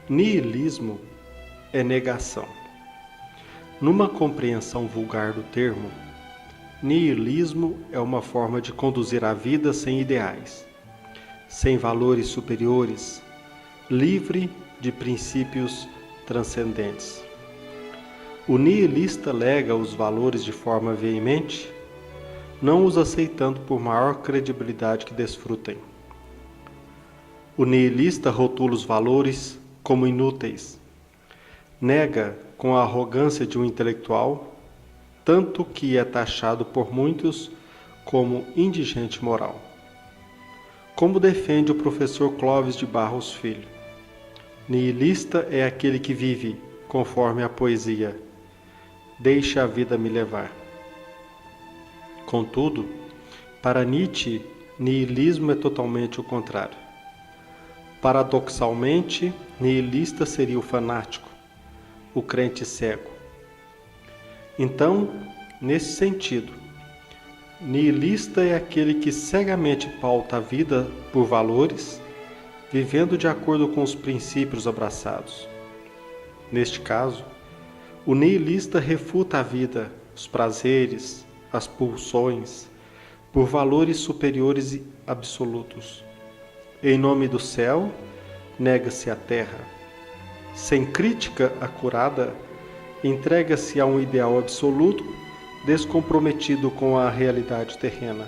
Niilismo é negação. Numa compreensão vulgar do termo, niilismo é uma forma de conduzir a vida sem ideais, sem valores superiores, livre de princípios transcendentes. O nihilista nega os valores de forma veemente, não os aceitando por maior credibilidade que desfrutem. O nihilista rotula os valores como inúteis, nega com a arrogância de um intelectual, tanto que é taxado por muitos como indigente moral. Como defende o professor Clóvis de Barros Filho, nihilista é aquele que vive, conforme a poesia, deixa a vida me levar. Contudo, para Nietzsche, nihilismo é totalmente o contrário. Paradoxalmente, nihilista seria o fanático, o crente cego. Então, nesse sentido, nihilista é aquele que cegamente pauta a vida por valores, vivendo de acordo com os princípios abraçados. Neste caso, o nihilista refuta a vida, os prazeres, as pulsões, por valores superiores e absolutos. Em nome do céu, nega-se a terra. Sem crítica acurada, entrega-se a um ideal absoluto, descomprometido com a realidade terrena.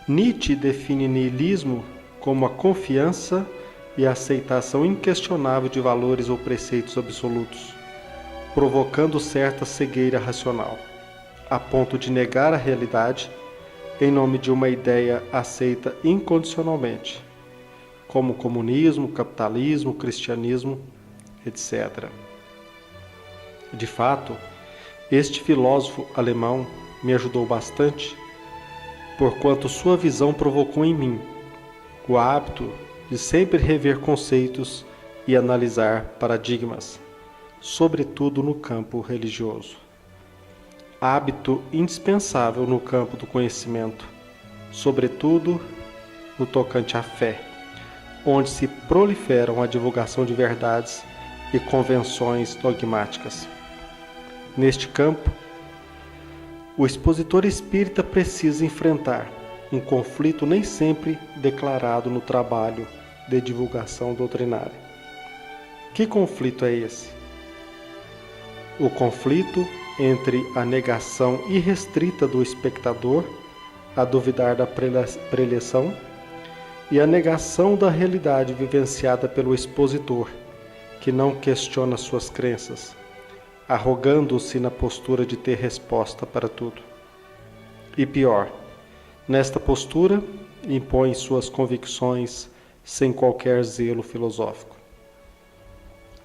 Nietzsche define niilismo como a confiança e a aceitação inquestionável de valores ou preceitos absolutos, provocando certa cegueira racional, a ponto de negar a realidade em nome de uma ideia aceita incondicionalmente, como comunismo, capitalismo, cristianismo, etc. De fato, este filósofo alemão me ajudou bastante, porquanto sua visão provocou em mim o hábito de sempre rever conceitos e analisar paradigmas, sobretudo no campo religioso. Hábito indispensável no campo do conhecimento, sobretudo no tocante à fé, onde se proliferam a divulgação de verdades e convenções dogmáticas. Neste campo, o expositor espírita precisa enfrentar um conflito nem sempre declarado no trabalho de divulgação doutrinária. Que conflito é esse? O conflito entre a negação irrestrita do espectador a duvidar da preleção e a negação da realidade vivenciada pelo expositor, que não questiona suas crenças, arrogando-se na postura de ter resposta para tudo. E pior, nesta postura, impõe suas convicções sem qualquer zelo filosófico.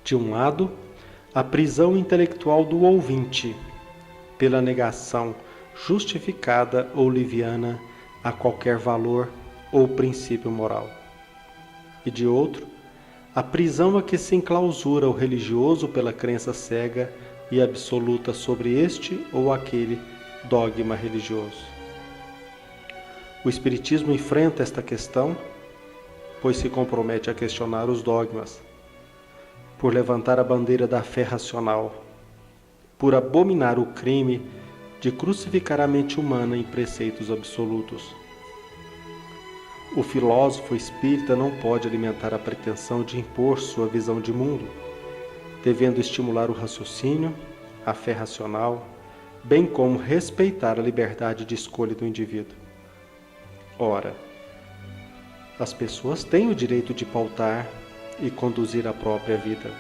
De um lado, a prisão intelectual do ouvinte, pela negação justificada ou liviana a qualquer valor ou princípio moral. E de outro, a prisão a que se enclausura o religioso pela crença cega e absoluta sobre este ou aquele dogma religioso. O Espiritismo enfrenta esta questão, pois se compromete a questionar os dogmas, por levantar a bandeira da fé racional, por abominar o crime de crucificar a mente humana em preceitos absolutos. O filósofo espírita não pode alimentar a pretensão de impor sua visão de mundo, devendo estimular o raciocínio, a fé racional, bem como respeitar a liberdade de escolha do indivíduo. Ora, as pessoas têm o direito de pautar e conduzir a própria vida.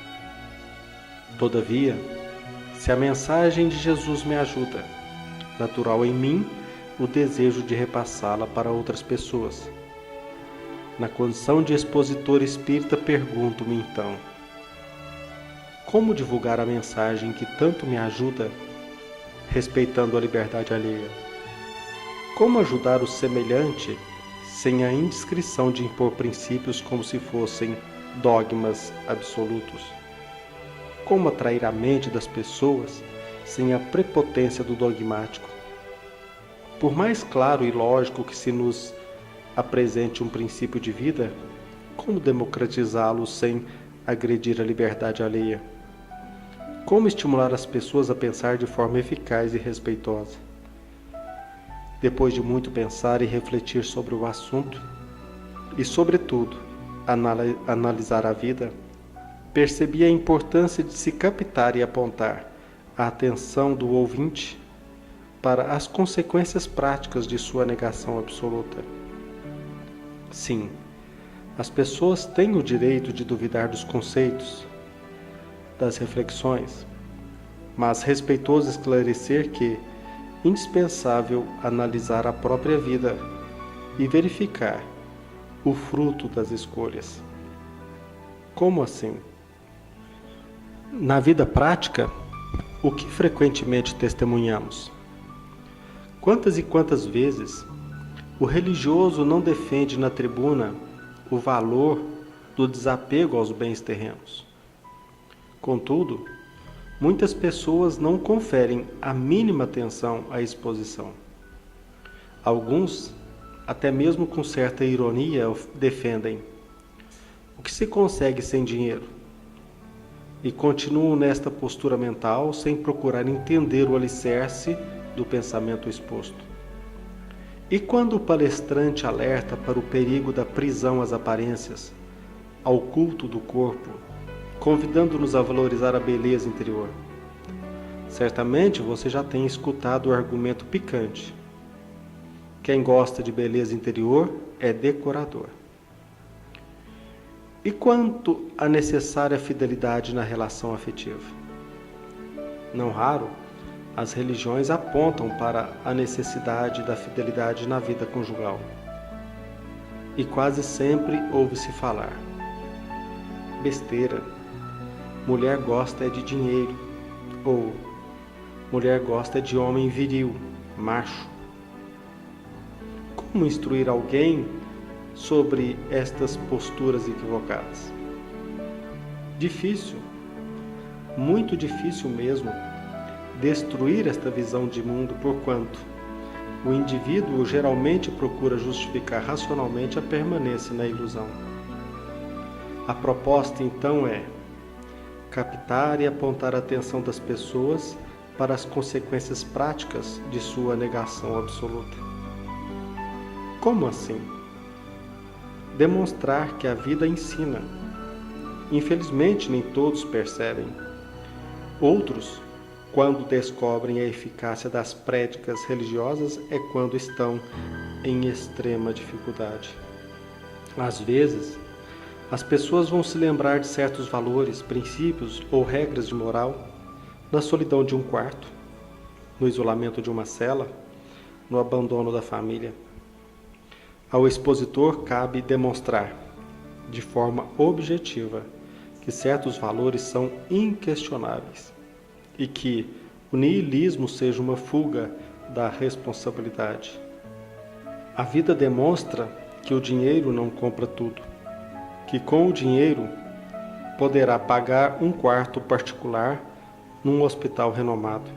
Todavia, se a mensagem de Jesus me ajuda, natural em mim o desejo de repassá-la para outras pessoas. Na condição de expositor espírita, pergunto-me então: como divulgar a mensagem que tanto me ajuda, respeitando a liberdade alheia? Como ajudar o semelhante sem a indiscrição de impor princípios como se fossem dogmas absolutos? Como atrair a mente das pessoas sem a prepotência do dogmático? Por mais claro e lógico que se nos apresente um princípio de vida, como democratizá-lo sem agredir a liberdade alheia? Como estimular as pessoas a pensar de forma eficaz e respeitosa? Depois de muito pensar e refletir sobre o assunto, e sobretudo, analisar a vida, percebi a importância de se captar e apontar a atenção do ouvinte para as consequências práticas de sua negação absoluta. Sim, as pessoas têm o direito de duvidar dos conceitos, das reflexões, mas respeitoso esclarecer que é indispensável analisar a própria vida e verificar o fruto das escolhas. Como assim? Na vida prática, o que frequentemente testemunhamos? Quantas e quantas vezes o religioso não defende na tribuna o valor do desapego aos bens terrenos? Contudo, muitas pessoas não conferem a mínima atenção à exposição. Alguns, até mesmo com certa ironia, defendem o que se consegue sem dinheiro e continuam nesta postura mental sem procurar entender o alicerce do pensamento exposto. E quando o palestrante alerta para o perigo da prisão às aparências, ao culto do corpo, convidando-nos a valorizar a beleza interior? Certamente você já tem escutado o argumento picante: quem gosta de beleza interior é decorador. E quanto à necessária fidelidade na relação afetiva? Não raro, as religiões apontam para a necessidade da fidelidade na vida conjugal. E quase sempre ouve-se falar: besteira, mulher gosta é de dinheiro, ou mulher gosta é de homem viril, macho. Como instruir alguém sobre estas posturas equivocadas? Difícil, muito difícil mesmo, destruir esta visão de mundo, porquanto o indivíduo geralmente procura justificar racionalmente a permanência na ilusão. A proposta então é captar e apontar a atenção das pessoas para as consequências práticas de sua negação absoluta. Como assim? Demonstrar que a vida ensina. Infelizmente, nem todos percebem. Outros, quando descobrem a eficácia das prédicas religiosas, é quando estão em extrema dificuldade. Às vezes, as pessoas vão se lembrar de certos valores, princípios ou regras de moral na solidão de um quarto, no isolamento de uma cela, no abandono da família. Ao expositor cabe demonstrar, de forma objetiva, que certos valores são inquestionáveis e que o niilismo seja uma fuga da responsabilidade. A vida demonstra que o dinheiro não compra tudo, que com o dinheiro poderá pagar um quarto particular num hospital renomado,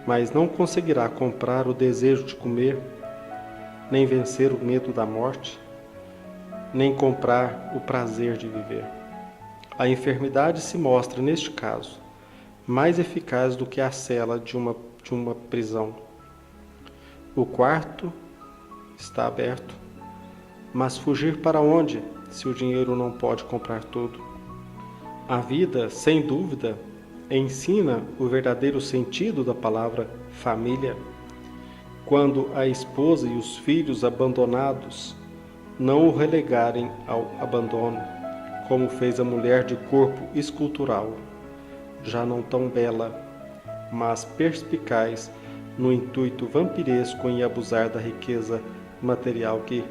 mas não conseguirá comprar o desejo de comer, nem vencer o medo da morte, nem comprar o prazer de viver. A enfermidade se mostra, neste caso, mais eficaz do que a cela de uma prisão. O quarto está aberto, mas fugir para onde, se o dinheiro não pode comprar tudo? A vida, sem dúvida, ensina o verdadeiro sentido da palavra família, quando a esposa e os filhos abandonados não o relegarem ao abandono, como fez a mulher de corpo escultural, já não tão bela, mas perspicaz no intuito vampiresco em abusar da riqueza material que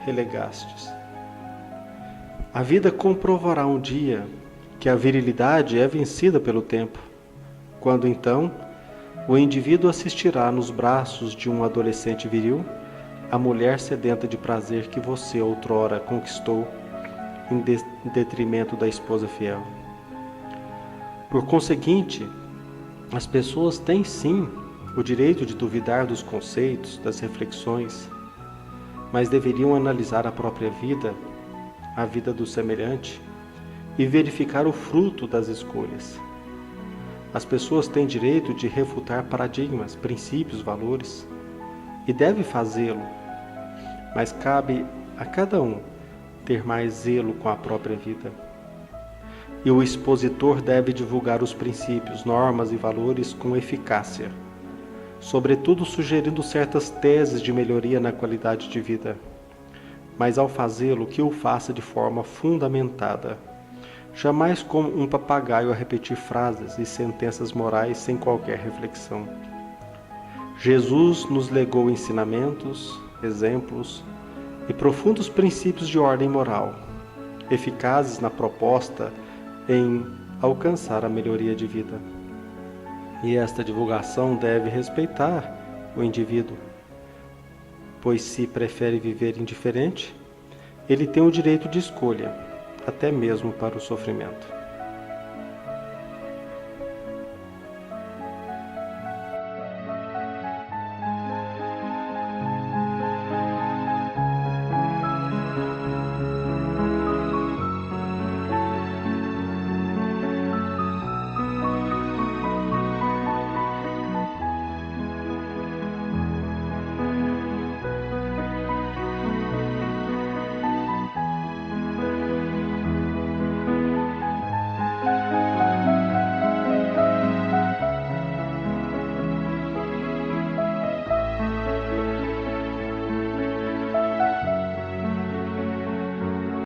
relegastes. A vida comprovará um dia que a virilidade é vencida pelo tempo, quando então O indivíduo assistirá nos braços de um adolescente viril a mulher sedenta de prazer que você outrora conquistou em detrimento da esposa fiel. Por conseguinte, as pessoas têm sim o direito de duvidar dos conceitos, das reflexões, mas deveriam analisar a própria vida, a vida do semelhante, e verificar o fruto das escolhas. As pessoas têm direito de refutar paradigmas, princípios, valores, e deve fazê-lo, mas cabe a cada um ter mais zelo com a própria vida. E o expositor deve divulgar os princípios, normas e valores com eficácia, sobretudo sugerindo certas teses de melhoria na qualidade de vida, mas ao fazê-lo que o faça de forma fundamentada, jamais como um papagaio a repetir frases e sentenças morais sem qualquer reflexão. Jesus nos legou ensinamentos, exemplos e profundos princípios de ordem moral, eficazes na proposta em alcançar a melhoria de vida. E esta divulgação deve respeitar o indivíduo, pois se prefere viver indiferente, ele tem o direito de escolha, até mesmo para o sofrimento.